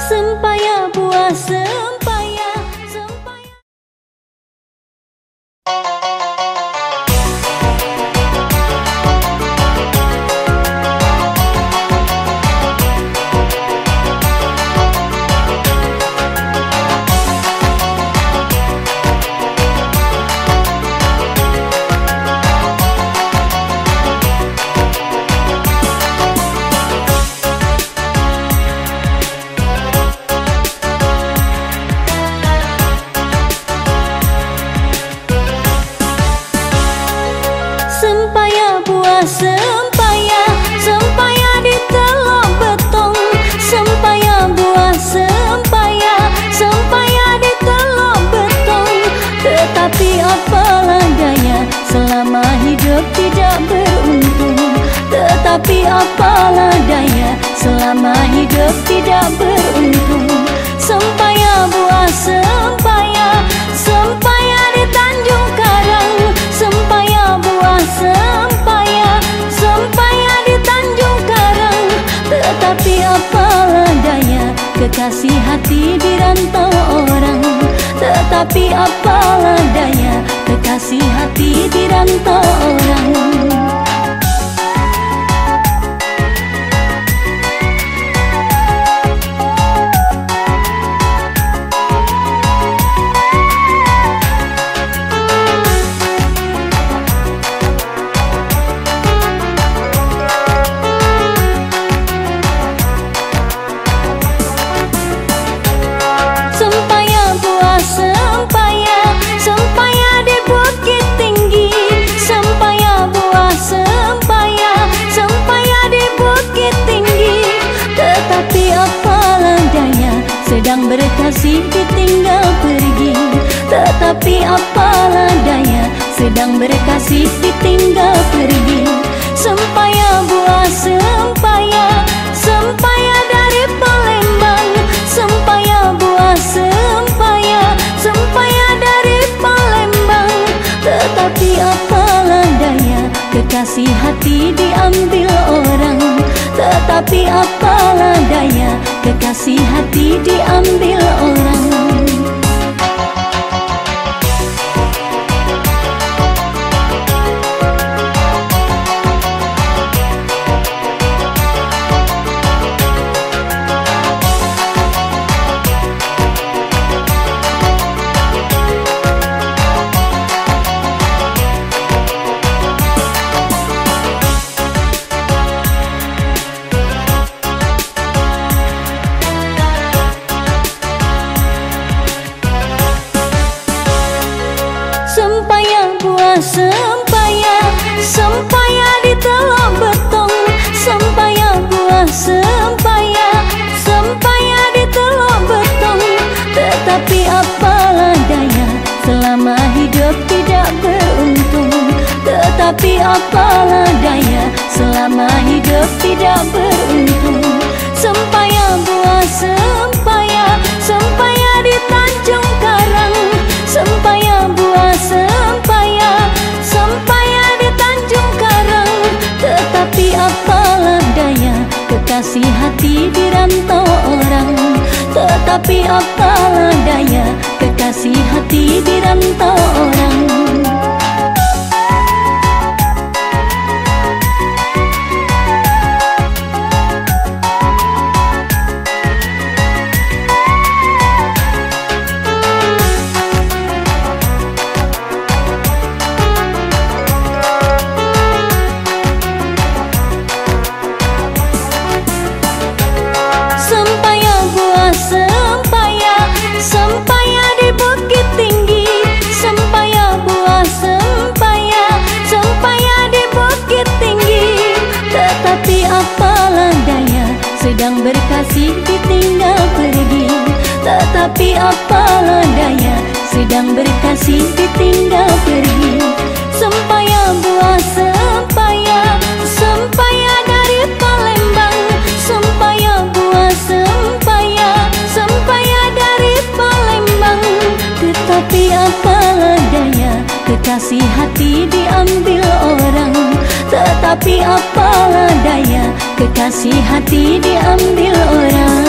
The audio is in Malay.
Sempaya buah sempaya, sempaya. Sempaya buah sempaya, sempaya di telok betong. Sempaya buah sempaya, sempaya di telok betong. Tetapi apalah daya selama hidup tidak beruntung. Tetapi apalah daya selama hidup tidak beruntung. Sempaya buah sempaya, sempaya di Tanjung Karang. Sempaya buah sempaya, sempaya di Tanjung Karang. Tetapi apalah daya kekasih hati di rantau orang. Tetapi apalah daya kekasih hati di rantau orang. Sempaya buah sempaya, sempaya di Bukit Tinggi. Sempaya buah sempaya, sempaya di Bukit Tinggi. Tetapi apalah daya sedang berkasih ditinggal pergi. Tetapi apalah daya sedang berkasih ditinggal pergi. Sempaya buah sempaya, sempaya dari Palembang. Sempaya buah sempaya, sempaya dari Palembang. Tetapi apalah daya kekasih hati diambil orang. Tetapi apalah daya kekasih hati diambil orang. Sempaya buah sempaya, sempaya di telok betong. Sempaya buah sempaya, sempaya di telok betong. Tetapi apalah daya selama hidup tidak beruntung. Tetapi apalah daya selama hidup tidak beruntung. Sempaya buah sempaya, sempaya di Tanjung Karang. Sempaya buah sempaya, sempaya di Tanjung Karang. Tetapi apalah daya kekasih hati di rantau orang. Tetapi apalah daya kekasih hati di rantau orang. Sempaya buah sempaya, sempaya di Bukit Tinggi. Sempaya buah sempaya, sempaya di Bukit Tinggi. Tetapi apalah daya sedang berkasih ditinggal pergi. Tetapi apalah daya sedang berkasih ditinggal pergi. Sempaya buah sempaya, sempaya dari Palembang. Sempaya buah sempaya, sempaya dari Palembang. Tetapi apalah daya kekasih hati diambil orang. Tetapi apalah daya kekasih hati diambil orang.